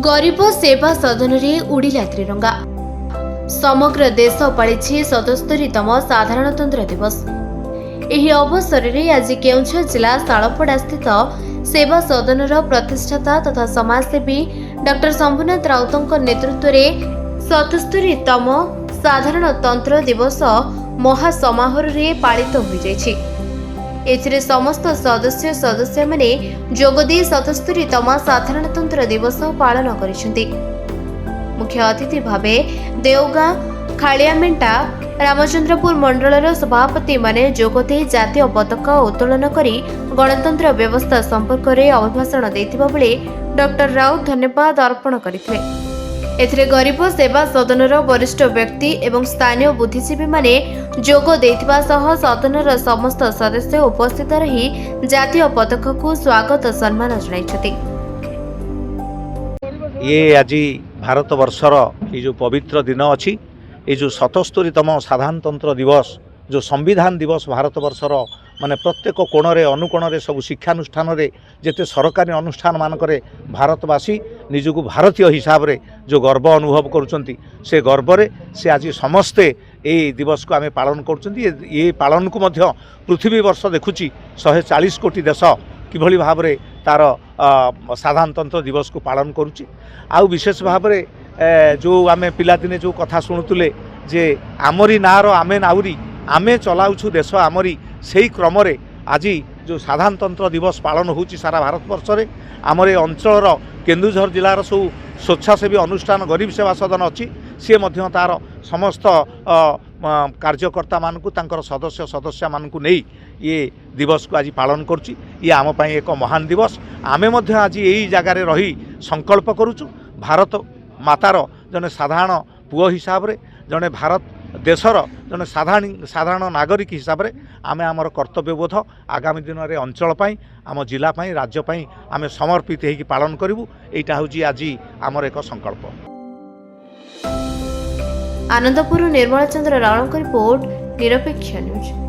गरीब सेवा सदन रे उड़िला त्रिरंगा। समग्र देश पालिछि 77तम साधारणतंत्र दिवस। एही अवसर रे आज केउंझर जिला सालपड़ा स्थित सेवा सदनर प्रतिष्ठाता तथा समाजसेवी डॉक्टर शंभुनाथ राउतଙ୍କ नेतृत्व रे 77तम साधारणतंत्र दिवस महासमारोह रे पालित हो जायछि। एथिरे समस्त सदस्य माने जोगदी 77तम साधारणतंत्र दिवस पालन करिसेंति। मुख्य अतिथि भावे देवगां खालियामेंटा रामचंद्रपुर मंडलर सभापति माने जोगदे जातीय पताका उत्तोलन करी गणतंत्र व्यवस्था संपर्क में अभिभाषण देथिबा बेले डॉक्टर राउत धन्यवाद अर्पण करथिले। एथिरे गरीब सेवा सदनर वरिष्ठ व्यक्ति एवं स्थानीय बुद्धिजीवी माने जोग देथिबा सह सदनर समस्त सदस्य उपस्थित रही जातीय पताका को स्वागत सम्मान जणाइछथि। ये आज भारत वर्षर ये जो पवित्र दिन अच्छी ये जो 77तम साधारणतंत्र दिवस जो संविधान दिवस भारत वर्षर माने प्रत्येक कोणरे अनुकोणरे सब शिक्षानुष्ठान जेते सरकारी अनुष्ठान मानकरे भारतवासी निजको भारतीय हिसाब रे जो गर्व अनुभव करुचंती से गर्व रे से आज समस्ते ये दिवस को आमे पालन करुचंती। ये पालन को मध्य पृथ्वी वर्ष देखुची 140 कोटी देश किभली भाव रे तार साधारणतंत्र दिवस को पालन करुची। आउ विशेष भाव रे जो आमे पिलादिने जो कथा शुणुतुले जे आमरी नार आमे नाउरी आमे चलाउछु देश आमरी सेही क्रम रे आज जो साधारणतंत्र दिवस पालन होची सारा भारत वर्ष रे आमर ए अंचलर केन्दुझर जिलार सब स्वेच्छासेवी अनुष्ठान गरीब सेवा सदन अच्छी सी मध्य तार समस्त कार्यकर्ता मानकु तांकर सदस्य मानकु नहीं ये दिवस को आज पालन करुची। ये आम पई एक महान दिवस। आमे मध्य आज यही जगार रही संकल्प करुचु भारत मातार जने साधारण पुओ हिसाब रे जने भारत देशर जने साधारण नागरिक हिसाब रे आमे आमर कर्तव्यबोध आगामी दिन में अंचल पाई आम जिला पाई राज्य पाई आमे समर्पित होगी पालन करूँ। एटा हूँ आज आमर एक संकल्प। आनंदपुर निर्मला चंद्र रावण रिपोर्ट निरपेक्ष न्यूज।